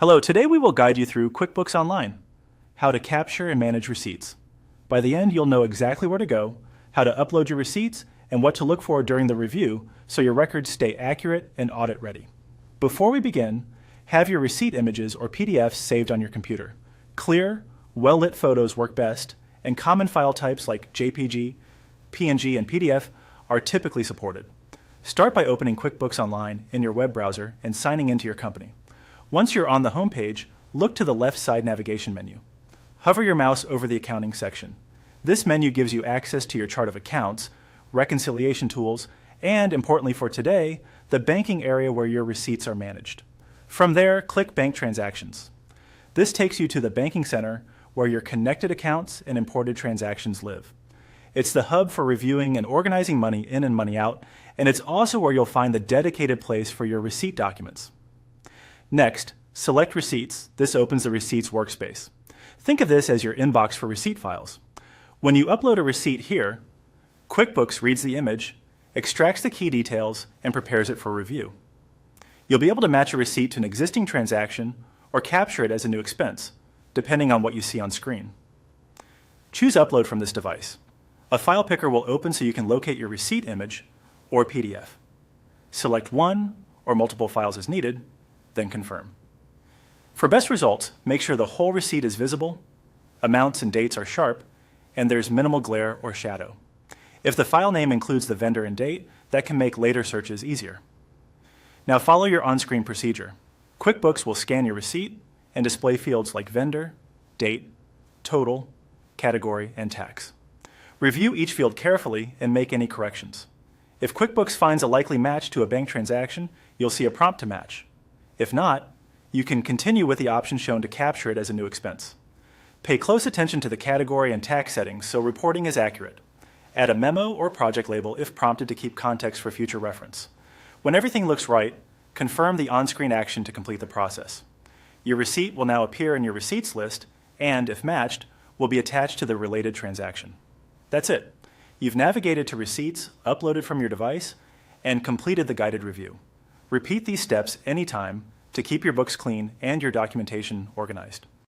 Hello, today we will guide you through QuickBooks Online, how to capture and manage receipts. By the end, you'll know exactly where to go, how to upload your receipts, and what to look for during the review so your records stay accurate and audit ready. Before we begin, have your receipt images or PDFs saved on your computer. Clear, well-lit photos work best, and common file types like JPG, PNG, and PDF are typically supported. Start by opening QuickBooks Online in your web browser and signing into your company. Once you're on the home page, look to the left side navigation menu. Hover your mouse over the accounting section. This menu gives you access to your chart of accounts, reconciliation tools, and importantly for today, the banking area where your receipts are managed. From there, click Bank Transactions. This takes you to the Banking Center where your connected accounts and imported transactions live. It's the hub for reviewing and organizing money in and money out, and it's also where you'll find the dedicated place for your receipt documents. Next, select Receipts. This opens the Receipts workspace. Think of this as your inbox for receipt files. When you upload a receipt here, QuickBooks reads the image, extracts the key details, and prepares it for review. You'll be able to match a receipt to an existing transaction or capture it as a new expense, depending on what you see on screen. Choose Upload from this device. A file picker will open so you can locate your receipt image or PDF. Select one or multiple files as needed, then confirm. For best results, make sure the whole receipt is visible, amounts and dates are sharp, and there's minimal glare or shadow. If the file name includes the vendor and date, that can make later searches easier. Now follow your on-screen procedure. QuickBooks will scan your receipt and display fields like vendor, date, total, category, and tax. Review each field carefully and make any corrections. If QuickBooks finds a likely match to a bank transaction, you'll see a prompt to match. If not, you can continue with the option shown to capture it as a new expense. Pay close attention to the category and tax settings so reporting is accurate. Add a memo or project label if prompted to keep context for future reference. When everything looks right, confirm the on-screen action to complete the process. Your receipt will now appear in your receipts list and, if matched, will be attached to the related transaction. That's it. You've navigated to receipts, uploaded from your device, and completed the guided review. Repeat these steps anytime to keep your books clean and your documentation organized.